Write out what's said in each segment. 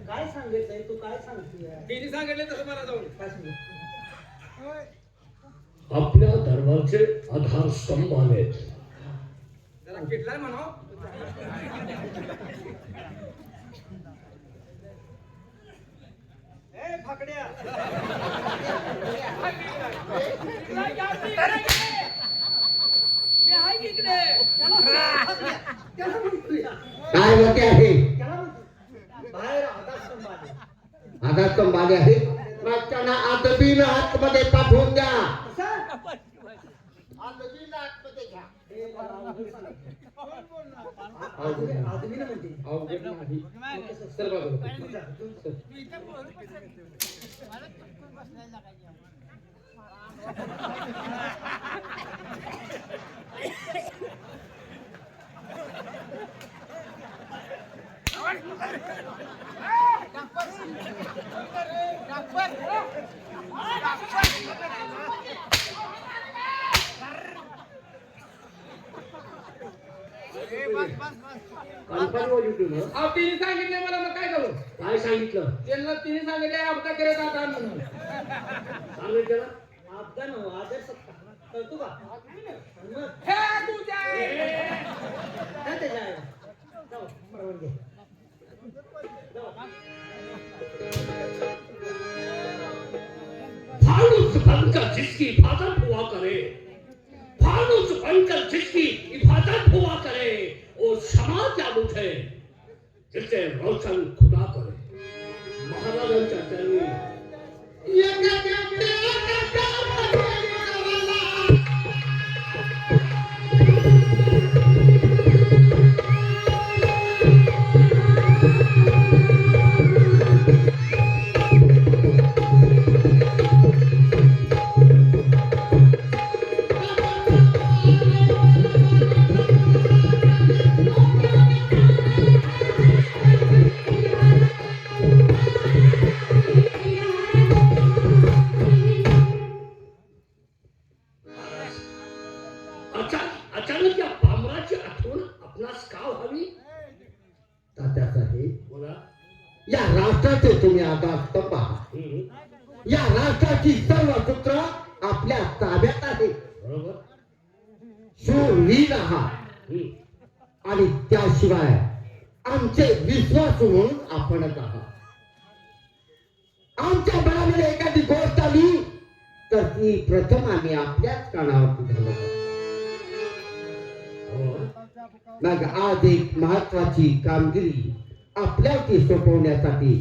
काय सांगितलंय तू? काय सांगते? तिने सांगितलं तसं मला जाऊन काय सांगितलं? आपल्या धर्माचे आधारस्तंभ आहेत. जरा किटलाय म्हणाव. ए फाकड्या मी आहे की इकडे. त्याला म्हणतोय. काय होते आहे? त्याला म्हणतोय. बाहेर आधारस्तंभ आहे. आधारस्तंभ आले आहे. मग त्यांना आदबीन आतमध्ये पाठवून द्या. कसं? आदबीन आतमध्ये घ्या. हे मला अवघड सांग. अवघड नाही. आदमी ना म्हणते. अवघड नाही. मग कसं? सर बघा. अहो तिने सांगितलं मला, मग काय करू? काय सांगितलं? त्यांना तिने सांगितलं अपघात करत आता म्हणून. सांगितलं ना? आपदा नव्ह, आदर सत्कार. कळतो का? मग हे तुझ्या काय त्याच्या आहे? जाऊ, परवानगी. जाऊ. फानुस बनकर जिसकी हिफाजत हुआ करे, फानुस बनकर जिसकी हिफाजत हुआ करे, वो क्षमा क्या मुझे जिसे रोशन खुदा करे. महाराजांच्या चरणी अचानक या पामराची आठवण आपणास का व्हावी? तात्यासाहेब बोला. या राष्ट्राचे तुम्ही आधारस्तंभ आहात. या राष्ट्राची सर्व सूत्र आपल्या ताब्यात आहे. बरोबर. शूरवीर आहात आणि त्याशिवाय आमचे विश्वासू म्हणून आपणच आहात. आमच्या मनामध्ये एखादी गोष्ट आली तर ती प्रथम आम्ही आपल्याच कानावरती घालतो. मग आज एक महत्वाची कामगिरी आपल्यावरती सोपवण्यासाठी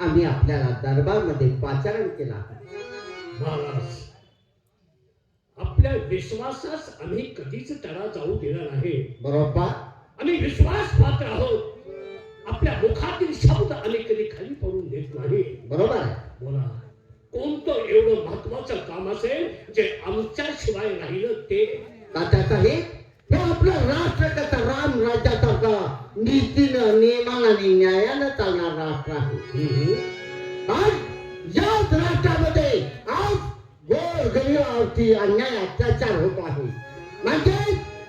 आम्ही आपल्याला दरबारमध्ये पाचारण केला. महाराज, आपल्या विश्वासास आम्ही कधीच तडा जाऊ देणार नाही. बरोबर. आम्ही विश्वास पात्र आहोत. आपल्या मुखातील शब्द आम्ही कधी खाली पडून देत नाही. बरोबर आहे. बोला. कोणतं एवढं महत्वाचं काम असेल जे आमच्या शिवाय राहिलं ते? तात्यासाहेब, हे आपलं राष्ट्र कसं राम राज्यासारखं नीतीनं नियमानं आणि न्यायानं चालणार राष्ट्र आहे. आज याच राष्ट्रामध्ये आज गोरगरिबावरती अन्याय अत्याचार होत आहे. म्हणजे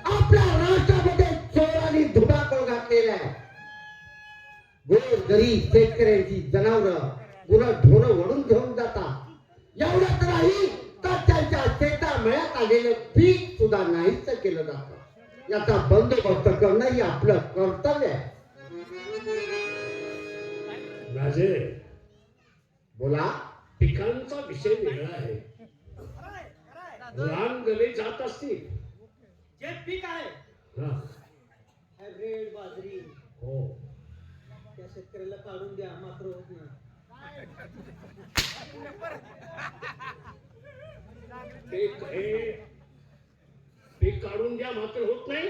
आपल्या राष्ट्रामध्ये चोरांनी धुमाकूळ घातलेला आहे. गोरगरीब शेतकऱ्यांची जनावरं गुरं ढोरं वळून घेऊन जातात. एवढंच नाही तर त्यांच्या शेतामळ्यात आलेलं पीक सुद्धा नाहीच केलं जातं. याचा बंदोबस्त करणं हे आपलं कर्तव्य आहे. राजे बोला. पिकांचा विषय वेगळा आहे. रान गले जात असतील. जे पीक आहे हा. रेड बाजरी, हो. त्या शेतकऱ्याला काढून द्या, मात्र होत नाही. ते काढून द्या मात्र होत नाही.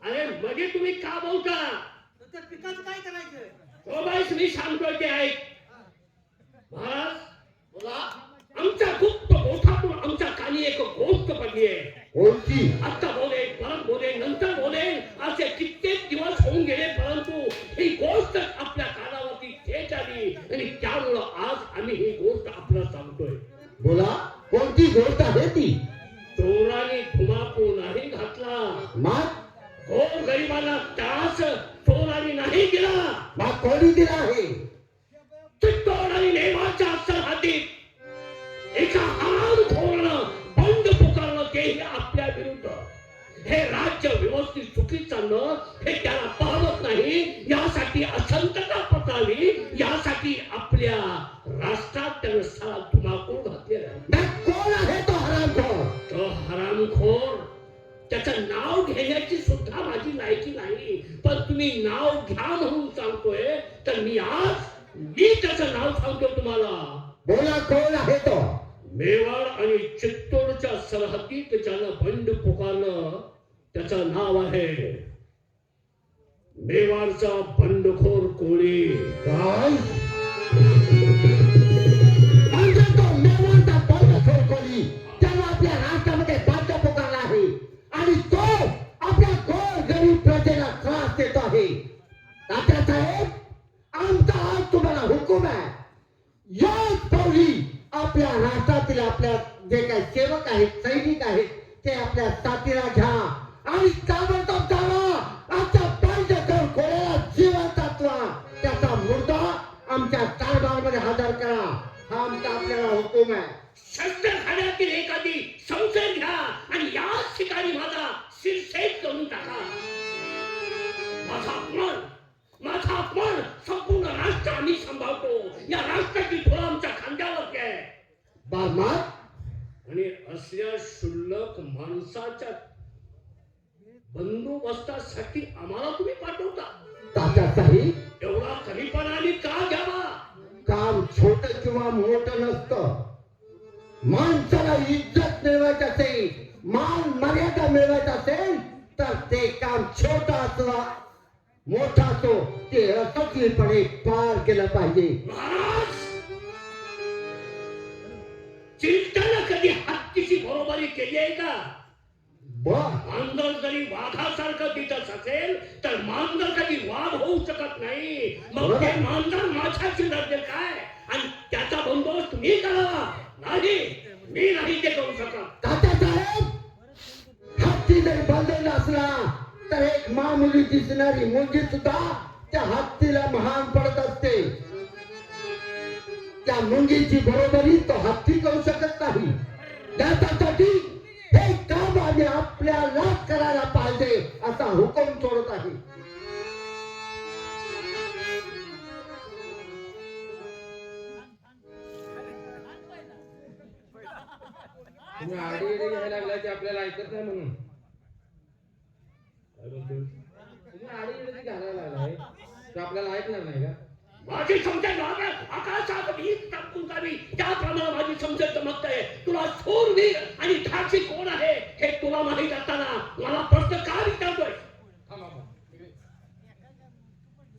अरे मध्ये तुम्ही का बोलता? तर पिकाचं काय करायचं? हो बाईस, मी सांगतोय ते ऐक. महाराज बोला. आमच्या गुप्त गोठातून आमच्या कानी एक गोष्ट पडली आहे. कोणती? आता बोले, परत बोले, नंतर बोले. असे कित्येक दिवस होऊन गेले, परंतु ही गोष्ट आपल्या कानावरती थेट आली आणि त्यामुळं आज आम्ही ही गोष्ट आपल्याला सांगतोय. बोला. कोणती गोष्ट आहे ती? चोराने धुमाकूळ नाही घातला. मग गोर गोरगरिबांना त्रास चोरांनी नाही दिला. मग कोणी दिला आहे? चित्तोड आणि नेवाच्या सरहद्दीत एका हरामखोरानं बंड पुकारलं, तेही आपल्या विरुद्ध. हे राज्य व्यवस्थित सुखी चाललं हे त्याला पाहत नाही. यासाठी असंतता पसरली, यासाठी आपल्या राष्ट्रात त्यानं सारा धुमाकूळ घातलेला आहे. मग कोण आहे तो हरामखोर? तो हरामखोर, त्याचं नाव घेण्याची सुद्धा माझी लायकी नाही, पण तुम्ही नाव घ्या म्हणून सांगतोय, तर मी त्याचं नाव सांगतो तुम्हाला. बोला, कोण आहे तो? मेवाड आणि चित्तोडच्या सरहद्दीत ज्यानं बंड पुकारलं त्याचं नाव आहे मेवाडचा बंडखोर कोळी. काय? म्हणजे तो मेवाडचा बंडखोर कोळी त्याला आपल्या राष्ट्रामध्ये बाध्य पुकारला आहे आणि तो आपल्या गोरगरीब प्रजेला त्रास देतो आहे. तात्यासाहेब, आमचा आज तुम्हाला हुकूम आहे, याच पावली आपल्या राष्ट्रातील आपल्या जे काही सेवक आहेत, सैनिक आहेत, ते आपल्या साथीला घ्या आणि ताबडतोब जावा. आमच्या बंडखोर कोळ्याला जिवंत वाचवा. त्याचा मुर्दा आमच्या दरबारमध्ये हजर करा. हा आमचा आपल्याला हुकूम आहे. शस्त्रखान्यातील एखादी संशय घ्या आणि याच ठिकाणी माझा शिरछेद करून टाका. माझा अपमान संपूर्ण राष्ट्र आम्ही सांभाळतो. या राष्ट्राची धुरा आमच्या खांद्यावर आहे. बारमार आणि असल्या क्षुल्लक माणसाच्या बंदोबस्तासाठी आम्हाला तुम्ही पाठवता. तात्यासाहेब, एवढा कमीपणाने का घ्यावा? काम छोट किंवा मोठं नसतं. माणसाला इज्जत मिळवायची असेल, मान मर्यादा मिळवायची असेल तर ते काम छोटा असो मोठा असो, ते असकीपणे पार केलं पाहिजे. महाराज, चिंतानं कधी हत्तीची बरोबरी केली आहे का? मांजर जरी वाघासारखं दिसत असेल तर मांजर कधी वाघ होऊ शकत नाही. मग ते मांजर माझ्याची लढते काय? आणि त्याचा बंदोबस्त मी करावा? नाही, मी नाही ते करू शकत. तात्यासाहेब, हत्ती जरी बंदलेला असला तर एक मामुली दिसणारी मुंगी सुद्धा त्या हत्तीला महान पडत असते. त्या मुंगीची बरोबरी तो हत्ती करू शकत नाही. त्यासाठी हे काम आम्ही आपल्याला करायला पाहिजे असा हुकूम सोडत आहे. तुम्ही आडी घ्यायला लागला ते आपल्याला ऐकत नाही म्हणून. तुम्ही आडी घालायला लागलाय ते आपल्याला ऐकणार नाही का? माझी समजण आकाशात वीज टाकून जावी त्याप्रमाणे माझी समजण चमकते. तुला शूरवीर आणि धाडसी कोण आहे हे तुला माहित असताना मला प्रश्न का विचारतोय?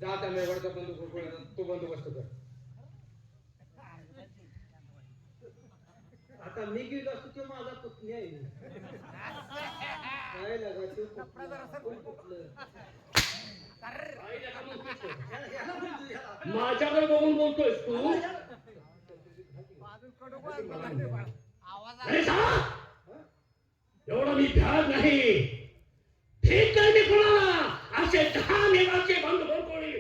जा त्या मेवाडचा तो बंदोबस्त कर. आता मी गेलो असतो तो माझा पुतणी आहे. काय लागा तो कुठलं? माझ्याकडे बघून बोलतोयस तू? अरे जा, एवढा मी भ्याड नाही. ठीक नाही मी कोणाला असे 10 मेवाचे बंडखोर कोणी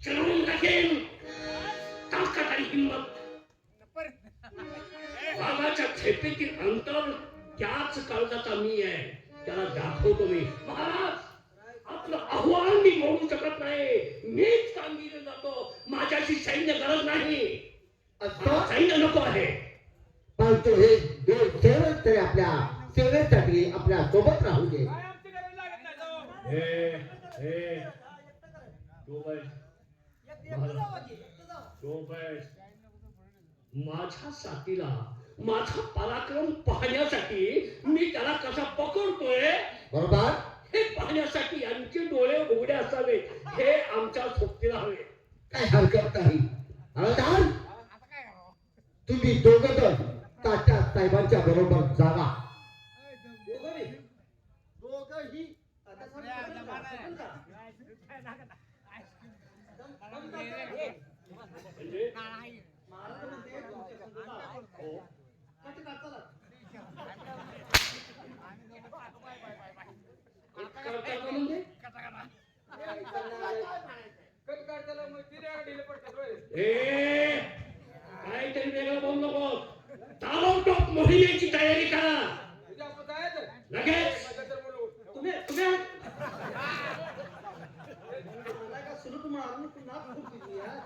चढवून टाकेन. ताकद आणि हिंमत. वाघाच्या खेपेतील अंतर त्याच काळजाचा मी आहे. त्याला दाखवतो मी. महाराज, आपलं आव्हान मी मोडू शकत नाही. मीच कामगिरी जातो. माझ्याशी सैन्य गरज नाही. सैन्य नको आहे. पण तो हे सेवक तरी आपल्या सेवेसाठी आपल्या सोबत राहू दे. माझ्या साथीला माझा पराक्रम पाहण्यासाठी मी त्याला कसा पकडतोय बरोबर, हे पाहण्यासाठी यांचे डोळे उघडे असावे. हे आमच्या सोबतीला हवे. काय हरकत नाही. हळदार, तुम्ही दोघं जण तात्या साहेबांच्या बरोबर जावा. दोघंही आता समजलं का? म्हणजे महाराज म्हणते तुमच्या संघाला हो. कसं करताला? करता का म्हणजे? ए काहीतरी वेगळं बोल नको. ताबडतोब मोहिमेची तयारी करा उद्या आपण जायचं. लगेच. तुम्ही मला का सुलूक मारून पुन्हा खूप दिली यार.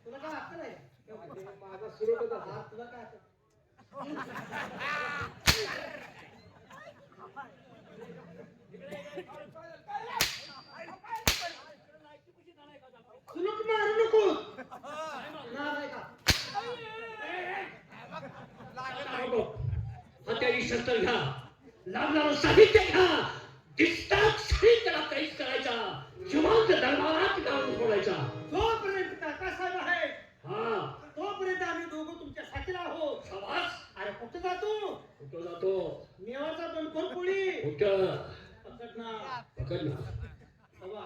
तुला काय अक्कल आहे? माझा सुरू होता. हा, तुला काय अक्कल? सुलूक मारू नको. नाही का? हत्यारी शस्त्र घ्या, लागणारं साहित्य घ्या, दिसताच साहित्याला काहीच करायचा, जिवंत दरबारात लावून सोडायचा. जोपर्यंत काकासाहेब आहे हा तोपर्यंत आम्ही दोघं तुमच्या साथीला आहोत. शाबास. अरे कुठं जातो? कुठं जातो? मेवाचा दोन पोळी कुठं? पकड ना. पकड ना. बाबा.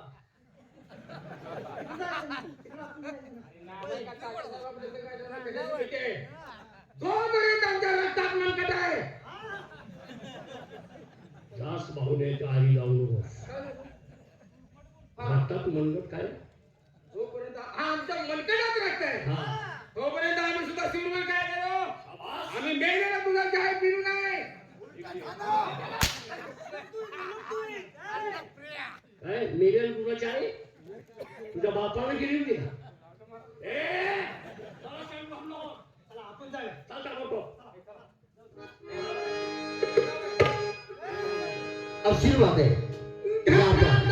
जोपर्यंत आमच्या रक्तात मनकट आहे. जास्त भावने आधी जाऊ नको. रक्तात मनगट काय? जोपर्यंत हा आमच्या मनकटात रक्त आहे हा तोपर्यंत आम्ही सुद्धा सिंदूर काय केलो. शाबास. आम्ही मेलेला तुझा चाय पिरू नाही. काय मेरेल कुणाची आहे? तुझ्या बापाने गेली होती ना. ए चला साहेब, थांबलो. चला आपण जाऊया. चालता मोठो. आशीर्वाद आहे. या आपण.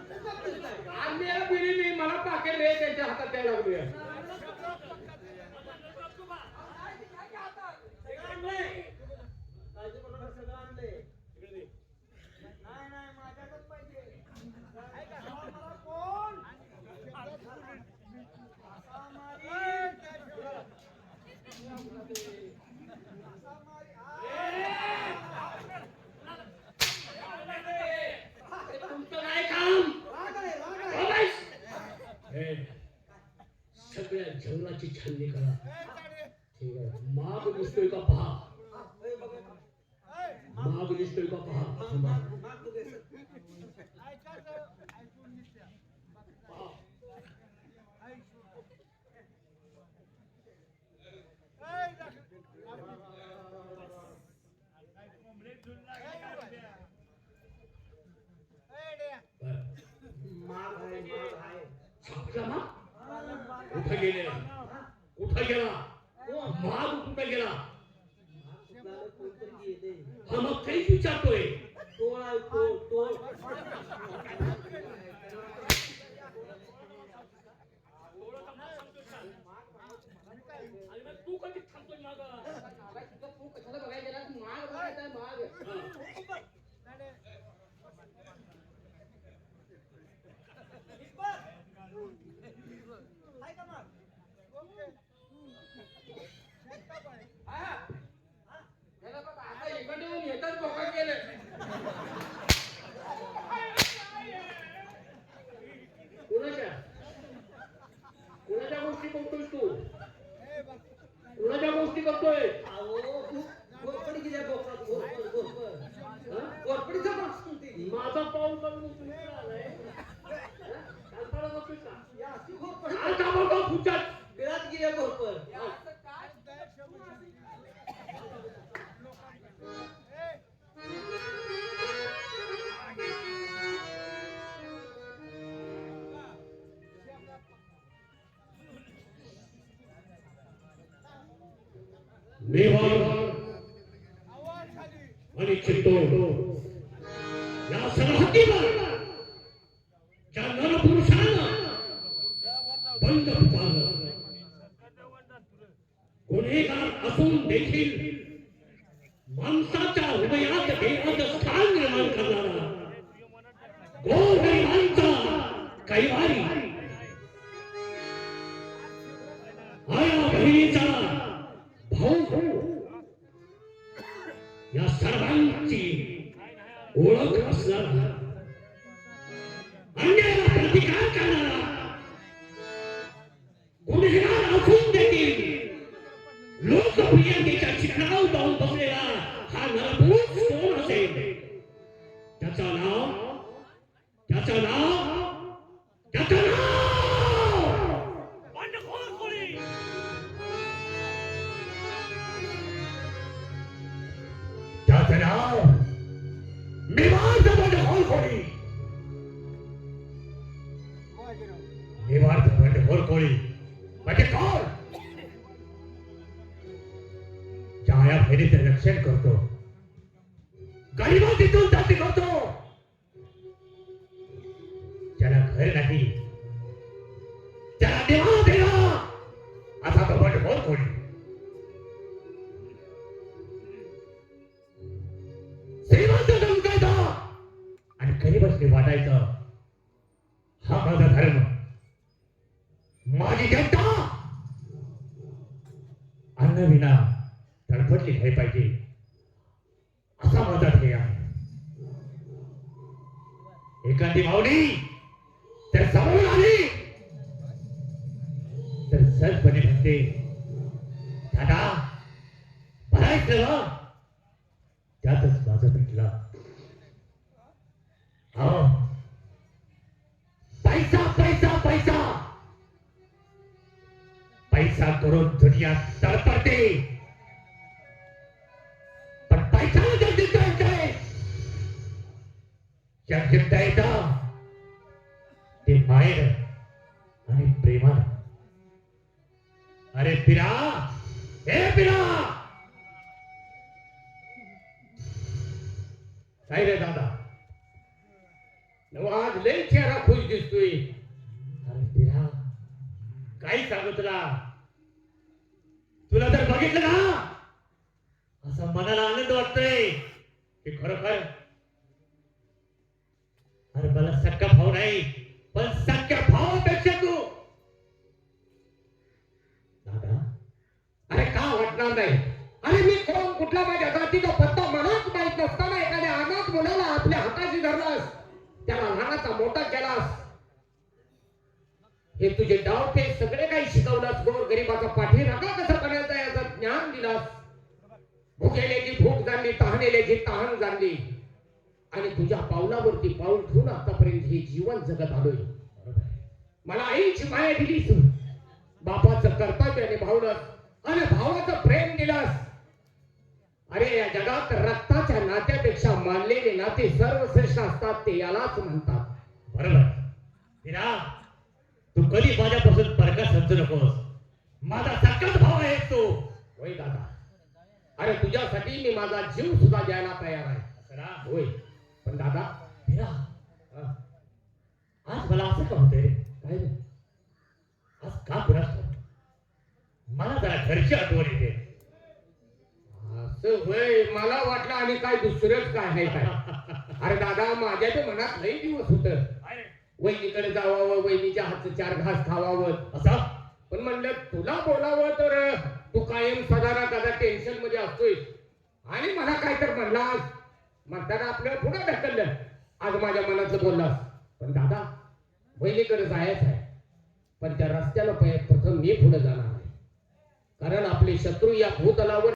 आम्ही पिढी मी मला पाकेट रे त्यांच्या हातात द्यायला लागलोय. तुमचं काय काम? ए, सगळ्या जंगलाची छाननी करा. ठीक आहे. माग दिसतोय का पहा. माग दिसतोय का पहा. पहा. सापडला माग? कुठे गेले? कुठे गेला? माग कुठे गेला? हा मग काहीच विचारतोय. तू कधी थांबतोय माग? तू कशाला बघायला गेला? माग बघायचा माग. याला बघ आता इकडून येतात बोका गेले. घोरपर. मेवाड आणि चित्तोड या सरहद्दीवर ज्या नरपुरुषानं बंड पुकारलं, गुन्हेगार असून देखील माणसाच्या हृदयात देवाचं स्थान निर्माण करणारा गोरगरिबांचा कैवारी, आया बहिणीचा भाऊ, या सर्वांची ओळख असणारा, अन्यायाला प्रतिकार करणारा, गुन्हेगार असून देखील लोकप्रियतेच्या शिखरावर जाऊन बसलेला हा नरपुरुष कोण असेल? त्याचं नाव मेवाड बंडखोर कोळी. मेवाड बंडखोर कोळी म्हणजे कोण? ज्या बहिणीचं रक्षण करतो, गरिबांतून जाती करतो, ज्याला घर नाही त्याला देवा देवा असा तो बंडखोर कोळी. श्रीमंत जमकायचा आणि गरिबांनी वाटायचं, हा माझा धर्म, माझी जनता अन्न विना तडफडली नाही पाहिजे, असा माझा ध्येय आहे. एखादी माऊली तर समोर आली तर सहजपणे म्हणते, दादा भरायचं, त्यातच माझं भेटला. पैसा पैसा पैसा पैसा करून दुनिया तळपडते, पण पैसा जर जिंकता येतोय, जग जिंकता येतं ते मायेनं आणि प्रेमानं. अरे पिरा, हे पिरा, काय रे दादा, आज लय चेहरा खुश दिसतोय. अरे पिरा, काय सांगू तुला तर बघितलं ना, असं मनाला आनंद वाटतोय की खरोखर. अरे मला सख्खा भाऊ नाही, पण सख्या भावापेक्षा तू दादा. अरे का वाटणार नाही? अरे मी कोण, कुठला, माझ्या जातीचा पत्ता मलाच माहित नसताना एखाद्या अनाथ मुलाला आपल्या हाताशी धरलास, त्याला लहानाचा मोठा केलास, हे तुझे डाव ते सगळे काही शिकवलास. गोर गरीबाचा पाठीराखा कसा करायचा याचं ज्ञान दिलास. भुकेलेची भूक जाणली, तहानेलेची तहान जाणली, आणि तुझ्या पावलावरती पाऊल ठेवून आतापर्यंत हे जीवन जगत आलोय. मला आईची माया दिलीस, बापाचं कर्तव्य निभावलंस, आणि भावाचं प्रेम दिलास. अरे या जगात रक्ताच्या नात्यापेक्षा मानलेले नाते सर्वश्रेष्ठ असतात, ते यालाच म्हणतात. बरोबर पिरा, तू कधी माझ्यापासून परका समजू नकोस. माझा सख्खाच भाव आहे तू. होय दादा, अरे तुझ्यासाठी मी माझा जीव सुद्धा द्यायला तयार आहे. होय, पण दादा पिरा, आज मला असं का होतंय? काय रे? आज का कुणास ठाऊक मला जरा घरची आठवण येते. असं होय, मला वाटलं आणि काय दुसरंच काय आहे काय. अरे दादा, माझ्या तर मनात लई दिवस होत वहिनीकडे जावावं, वहिनीच्या हातचं 4 घास खावावं असा, पण म्हणलं तुला बोलावं तर तू कायम सदारा दादा टेन्शन मध्ये असतोय, आणि मला काय तर म्हणलास म्हणताना आपलं पुढे ढकललं. आज माझ्या मनातलं बोललास, पण दादा वहिनीकडे जायचं आहे, पण त्या रस्त्याला प्रथम मी पुढे जाणार आहे. कारण आपले शत्रू या भूतलावर